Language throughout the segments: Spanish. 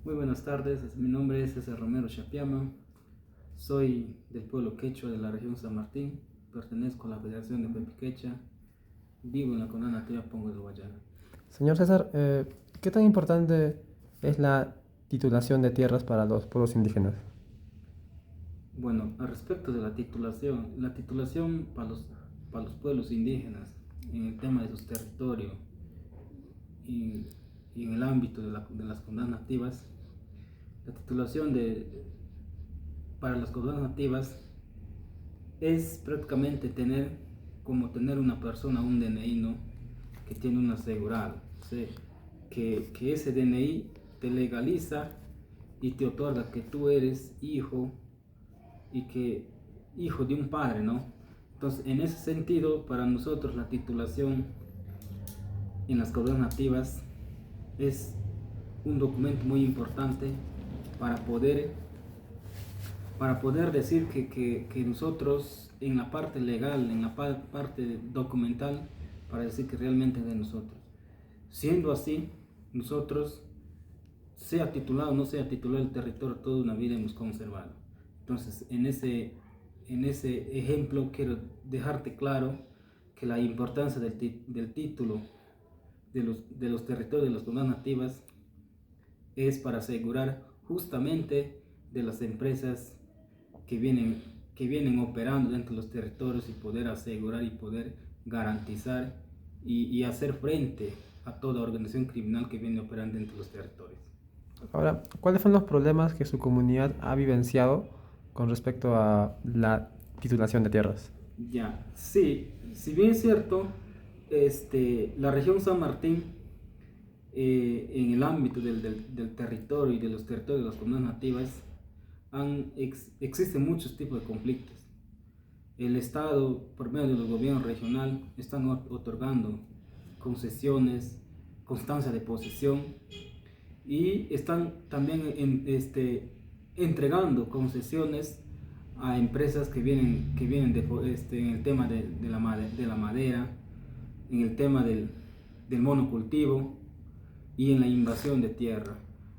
Muy buenas tardes, mi nombre es César Romero Chapiama, soy del pueblo quechua de la región San Martín, pertenezco a la Federación de Pepi Quechua, vivo en la Comuna Nativa Pongo del Guayana. Señor César, ¿qué tan importante es la titulación de tierras para los pueblos indígenas? Bueno, al respecto de la titulación para los pueblos indígenas en el tema de sus territorios y, y en el ámbito de las comunidades nativas, la titulación para las comunidades nativas es prácticamente tener una persona, un DNI, ¿no? Que tiene un asegurado, ¿sí? Que ese DNI te legaliza y te otorga que tú eres hijo y que hijo de un padre, ¿no? Entonces, en ese sentido, para nosotros la titulación en las comunidades nativas es un documento muy importante para poder decir que nosotros en la parte legal, en la parte documental, para decir que realmente es de nosotros. Siendo así, nosotros, sea titulado o no sea titulado el territorio, toda una vida hemos conservado. Entonces, en ese ejemplo quiero dejarte claro que la importancia del título de los territorios de las comunidades nativas es para asegurar justamente de las empresas que vienen operando dentro de los territorios y poder asegurar y poder garantizar y hacer frente a toda organización criminal que viene operando dentro de los territorios. Ahora, ¿cuáles son los problemas que su comunidad ha vivenciado con respecto a la titulación de tierras? Ya, sí, si bien es cierto, la región San Martín, en el ámbito del territorio y de los territorios de las comunidades nativas, existen muchos tipos de conflictos. El Estado, por medio del gobierno regional, están otorgando concesiones, constancia de posesión y están también entregando concesiones a empresas que vienen en el tema de la madera, en el tema del monocultivo y en la invasión de tierra.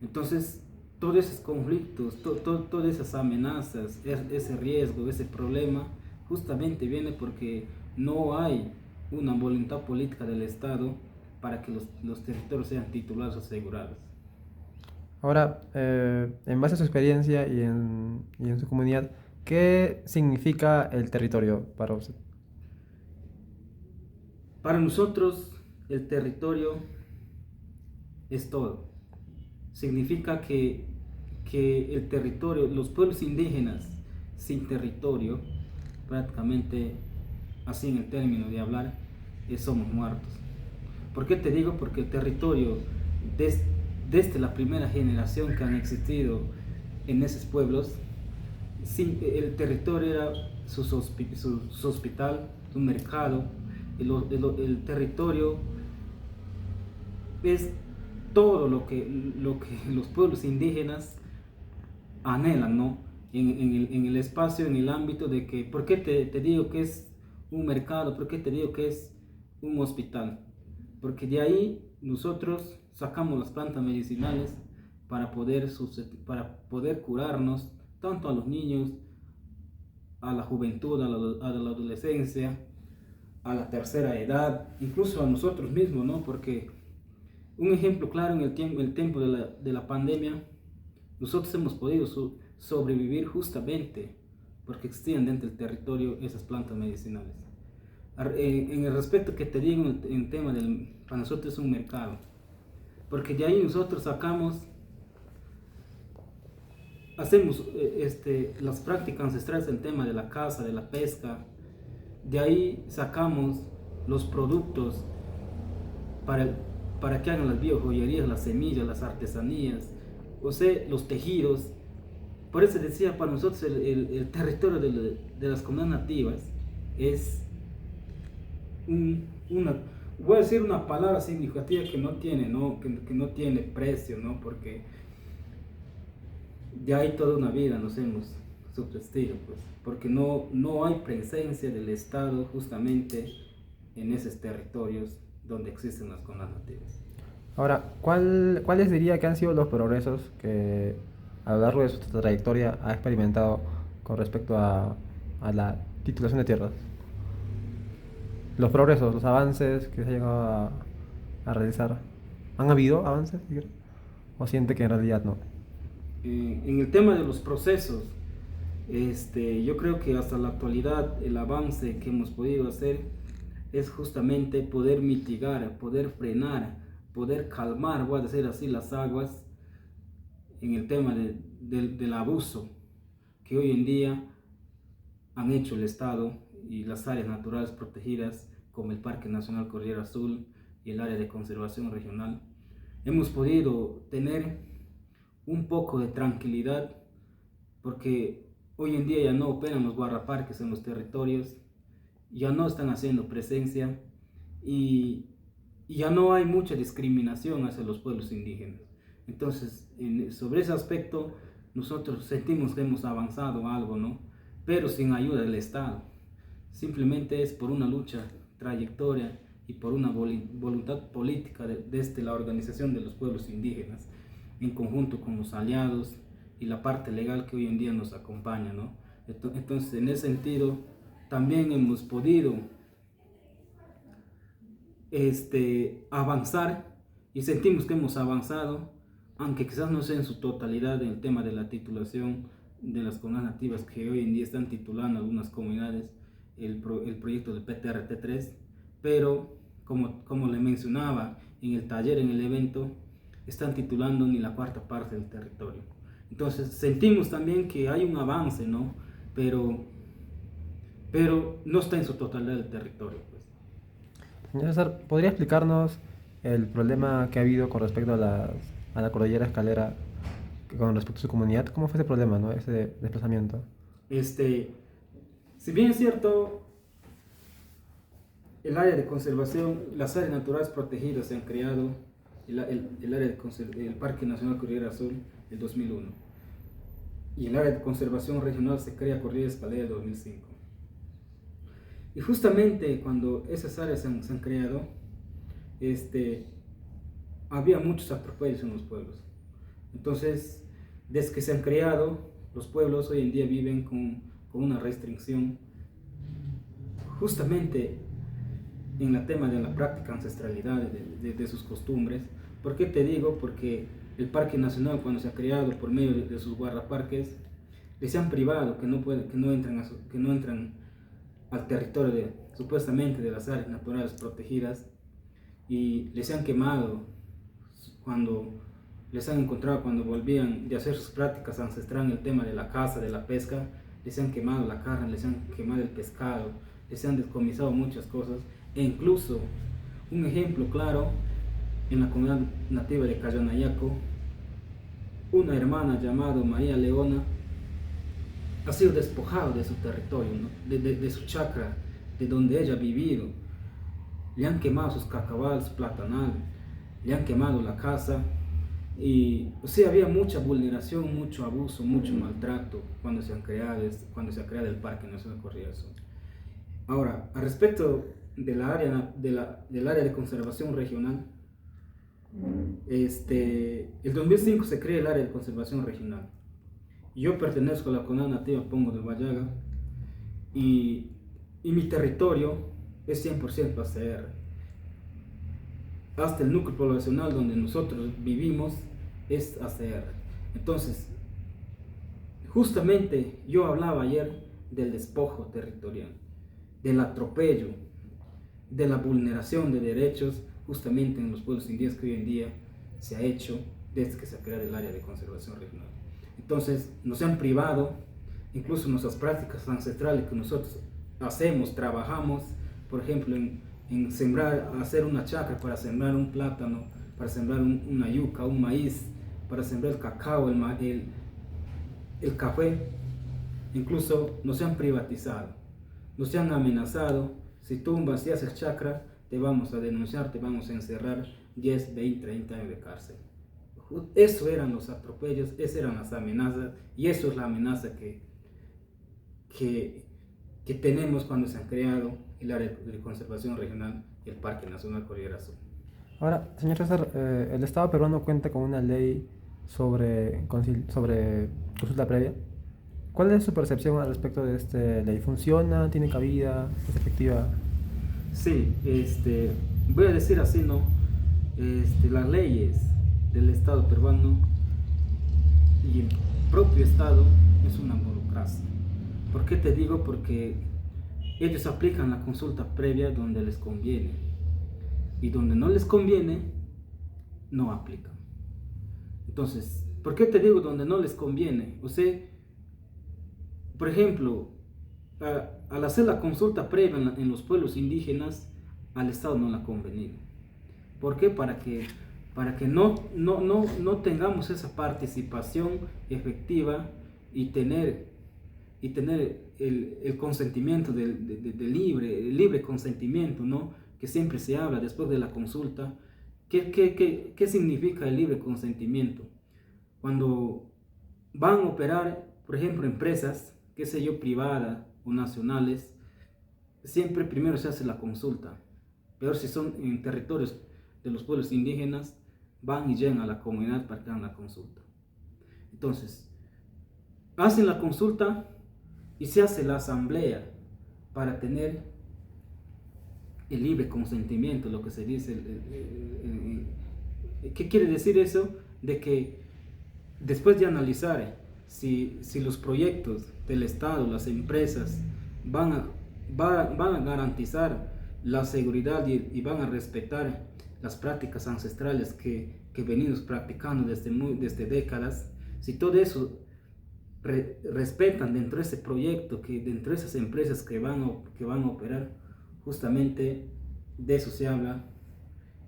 Entonces, todos esos conflictos, todas esas amenazas, ese riesgo, ese problema, justamente viene porque no hay una voluntad política del Estado para que los territorios sean titulados o asegurados. Ahora, en base a su experiencia y en su comunidad, ¿qué significa el territorio para usted? Para nosotros, el territorio es todo. Significa que el territorio, los pueblos indígenas sin territorio, prácticamente, así en el término de hablar, somos muertos. ¿Por qué te digo? Porque el territorio, desde la primera generación que han existido en esos pueblos, el territorio era su hospital, su mercado, el territorio es todo lo que los pueblos indígenas anhelan, ¿no? En el espacio, en el ámbito de que, ¿por qué te digo que es un mercado? ¿Por qué te digo que es un hospital? Porque de ahí nosotros sacamos las plantas medicinales para poder curarnos, tanto a los niños, a la juventud, a la adolescencia, a la tercera edad, incluso a nosotros mismos, ¿no? Porque un ejemplo claro en el tiempo de la pandemia, nosotros hemos podido sobrevivir justamente porque existían dentro del territorio esas plantas medicinales. En el respecto que te digo en el tema para nosotros es un mercado, porque de ahí nosotros hacemos las prácticas ancestrales en tema de la caza, de la pesca, de ahí sacamos los productos para, para que hagan las biojoyerías, las semillas, las artesanías, o sea, los tejidos. Por eso decía, para nosotros el territorio de las comunidades nativas es voy a decir una palabra significativa que no tiene, ¿no? Que no tiene precio, ¿no? Porque ya hay toda una vida nos hemos subsistido, pues, porque no hay presencia del Estado justamente en esos territorios donde existen las comunidades nativas. Ahora, ¿cuáles diría que han sido los progresos que a lo largo de su trayectoria ha experimentado con respecto a la titulación de tierras? Los progresos, los avances que se ha llegado a realizar. ¿Han habido avances, si quiere? ¿O siente que en realidad no? En el tema de los procesos, yo creo que hasta la actualidad el avance que hemos podido hacer es justamente poder mitigar, poder frenar, poder calmar, voy a decir así, las aguas en el tema del abuso que hoy en día han hecho el Estado y las áreas naturales protegidas como el Parque Nacional Cordillera Azul y el área de conservación regional. Hemos podido tener un poco de tranquilidad porque hoy en día ya no operan los guardaparques en los territorios, ya no están haciendo presencia y ya no hay mucha discriminación hacia los pueblos indígenas. Entonces, sobre ese aspecto, nosotros sentimos que hemos avanzado algo, ¿no? Pero sin ayuda del Estado. Simplemente es por una lucha, trayectoria y por una voluntad política desde la organización de los pueblos indígenas, en conjunto con los aliados y la parte legal que hoy en día nos acompaña, ¿no? Entonces, en ese sentido, también hemos podido avanzar y sentimos que hemos avanzado, aunque quizás no sea en su totalidad en el tema de la titulación de las comunidades nativas que hoy en día están titulando algunas comunidades el proyecto del PTRT3, pero como le mencionaba en el taller, en el evento, están titulando ni la cuarta parte del territorio. Entonces sentimos también que hay un avance, ¿no? Pero no está en su totalidad del territorio, pues. Señor César, ¿podría explicarnos el problema que ha habido con respecto a la cordillera escalera, con respecto a su comunidad? ¿Cómo fue ese problema, no? Ese desplazamiento. Si bien es cierto, el área de conservación, las áreas naturales protegidas se han creado, el área el Parque Nacional Cordillera Azul, el 2001, y el área de conservación regional se crea Cordillera Escalera el 2005. Y justamente cuando esas áreas se han creado, había muchos atropellos en los pueblos. Entonces, desde que se han creado, los pueblos hoy en día viven con una restricción justamente en el tema de la práctica ancestralidad de sus costumbres. ¿Por qué te digo? Porque el Parque Nacional, cuando se ha creado por medio de sus guardaparques, les han privado que no entran al territorio supuestamente de las áreas naturales protegidas, y les han quemado cuando les han encontrado cuando volvían de hacer sus prácticas ancestrales en el tema de la caza, de la pesca. Les han quemado la carne, les han quemado el pescado, les han descomisado muchas cosas, e incluso un ejemplo claro, en la comunidad nativa de Cayanayaco, una hermana llamada María Leona ha sido despojada de su territorio, ¿no? de su chacra, de donde ella ha vivido. Le han quemado sus cacabales, su platanal, le han quemado la casa, y o sea, había mucha vulneración, mucho abuso, mucho maltrato cuando se ha creado el Parque Nacional Cordillera Azul. Ahora, al respecto del área de conservación regional, el 2005 se crea el área de conservación regional. Yo pertenezco a la comunidad nativa Pongo del Huallaga, y mi territorio es 100% ACR. Hasta el núcleo poblacional donde nosotros vivimos es ACR. Entonces, justamente yo hablaba ayer del despojo territorial, del atropello, de la vulneración de derechos justamente en los pueblos indígenas que hoy en día se ha hecho desde que se ha creado el área de conservación regional. Entonces nos han privado incluso nuestras prácticas ancestrales que nosotros hacemos, trabajamos, por ejemplo en sembrar, hacer una chacra para sembrar un plátano, para sembrar una yuca, un maíz, para sembrar el cacao, el café. Incluso nos han privatizado, nos han amenazado: si tú vacías el chacra, te vamos a denunciar, te vamos a encerrar 10, 20, 30 años de cárcel. Eso eran los atropellos, esas eran las amenazas, y eso es la amenaza que tenemos cuando se han creado el área de conservación regional y el Parque Nacional Cordillera Azul. Ahora, señor César, el Estado peruano cuenta con una ley sobre consulta previa. ¿Cuál es su percepción al respecto de esta ley? ¿Funciona? ¿Tiene cabida? ¿Es efectiva? Sí, voy a decir así, ¿no? Las leyes del Estado peruano y el propio Estado es una burocracia. ¿Por qué te digo? Porque ellos aplican la consulta previa donde les conviene y donde no les conviene, no aplican. Entonces, ¿por qué te digo donde no les conviene? O sea, por ejemplo, al hacer la consulta previa en los pueblos indígenas, al Estado no le ha convenido. ¿Por qué? Para que no tengamos esa participación efectiva y tener el consentimiento el libre consentimiento, ¿no? Que siempre se habla después de la consulta. ¿Qué significa el libre consentimiento? Cuando van a operar, por ejemplo, empresas, qué sé yo, privadas o nacionales, siempre primero se hace la consulta. Peor si son en territorios de los pueblos indígenas, van y llegan a la comunidad para que hagan la consulta. Entonces, hacen la consulta y se hace la asamblea para tener el libre consentimiento, lo que se dice. ¿Qué quiere decir eso? De que después de analizar si los proyectos del Estado, las empresas, van a garantizar la seguridad y van a respetar las prácticas ancestrales que venimos practicando desde décadas, si todo eso respetan dentro de ese proyecto, dentro de esas empresas que van a operar, justamente de eso se habla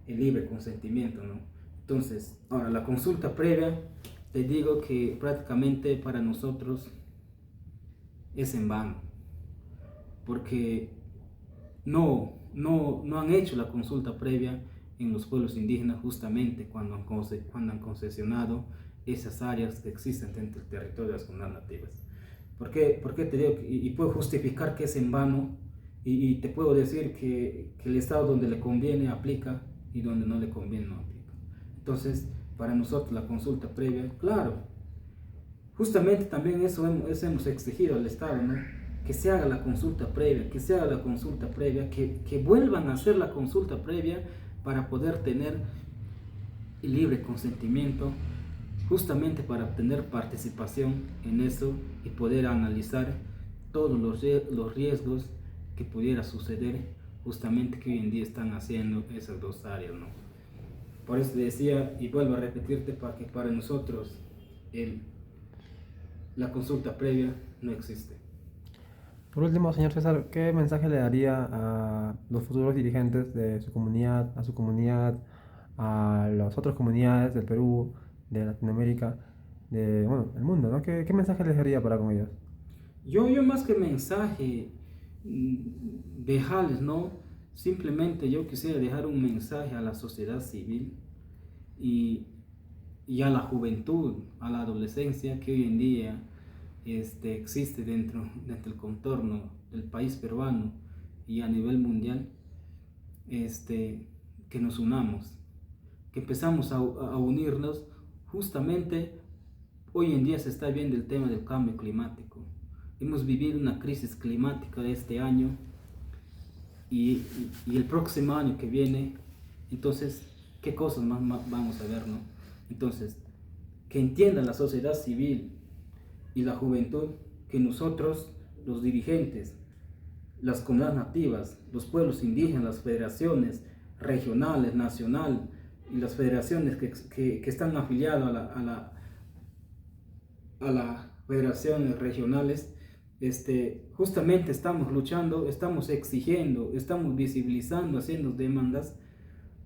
el libre consentimiento, ¿no? Entonces, ahora la consulta previa, te digo que prácticamente para nosotros es en vano, porque no han hecho la consulta previa en los pueblos indígenas justamente cuando han concesionado esas áreas que existen dentro del territorio de las comunidades nativas. ¿Por qué te digo? Y puedo justificar que es en vano y te puedo decir que el Estado donde le conviene aplica y donde no le conviene no aplica. Entonces, para nosotros la consulta previa, claro, justamente también eso hemos exigido al Estado, ¿no? Que se haga la consulta previa, que vuelvan a hacer la consulta previa para poder tener el libre consentimiento, justamente para obtener participación en eso y poder analizar todos los riesgos que pudiera suceder, justamente que hoy en día están haciendo esas dos áreas, ¿no? Por eso decía, y vuelvo a repetirte, que para nosotros la consulta previa no existe. Por último, señor César, ¿qué mensaje le daría a los futuros dirigentes de su comunidad, a su comunidad, a las otras comunidades del Perú, de Latinoamérica, bueno, el mundo, ¿no? ¿Qué mensaje les daría para con ellos? Yo más que mensaje, dejarles, ¿no? Simplemente yo quisiera dejar un mensaje a la sociedad civil y, y a la juventud, a la adolescencia que hoy en día existe dentro del contorno del país peruano y a nivel mundial, que nos unamos, que empezamos a unirnos. Justamente hoy en día se está viendo el tema del cambio climático. Hemos vivido una crisis climática este año y el próximo año que viene. Entonces, ¿qué cosas más vamos a ver, no? Entonces, que entienda la sociedad civil y la juventud que nosotros, los dirigentes, las comunidades nativas, los pueblos indígenas, las federaciones regionales, nacionales y las federaciones que están afiliadas a las federaciones regionales, justamente estamos luchando, estamos exigiendo, estamos visibilizando, haciendo demandas,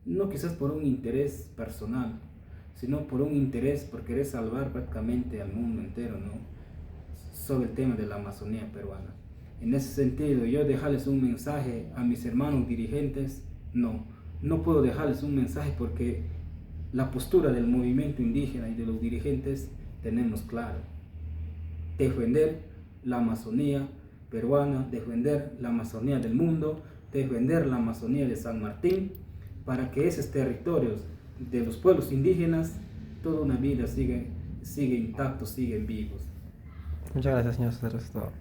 no quizás por un interés personal, sino por un interés, por querer salvar prácticamente al mundo entero, ¿no? Sobre el tema de la Amazonía peruana. En ese sentido, yo dejarles un mensaje a mis hermanos dirigentes, no puedo dejarles un mensaje porque la postura del movimiento indígena y de los dirigentes tenemos claro: defender la Amazonía peruana, defender la Amazonía del mundo, defender la Amazonía de San Martín, para que esos territorios de los pueblos indígenas toda una vida sigue intactos, siguen vivos. Muchas gracias, señor César. Eso es todo.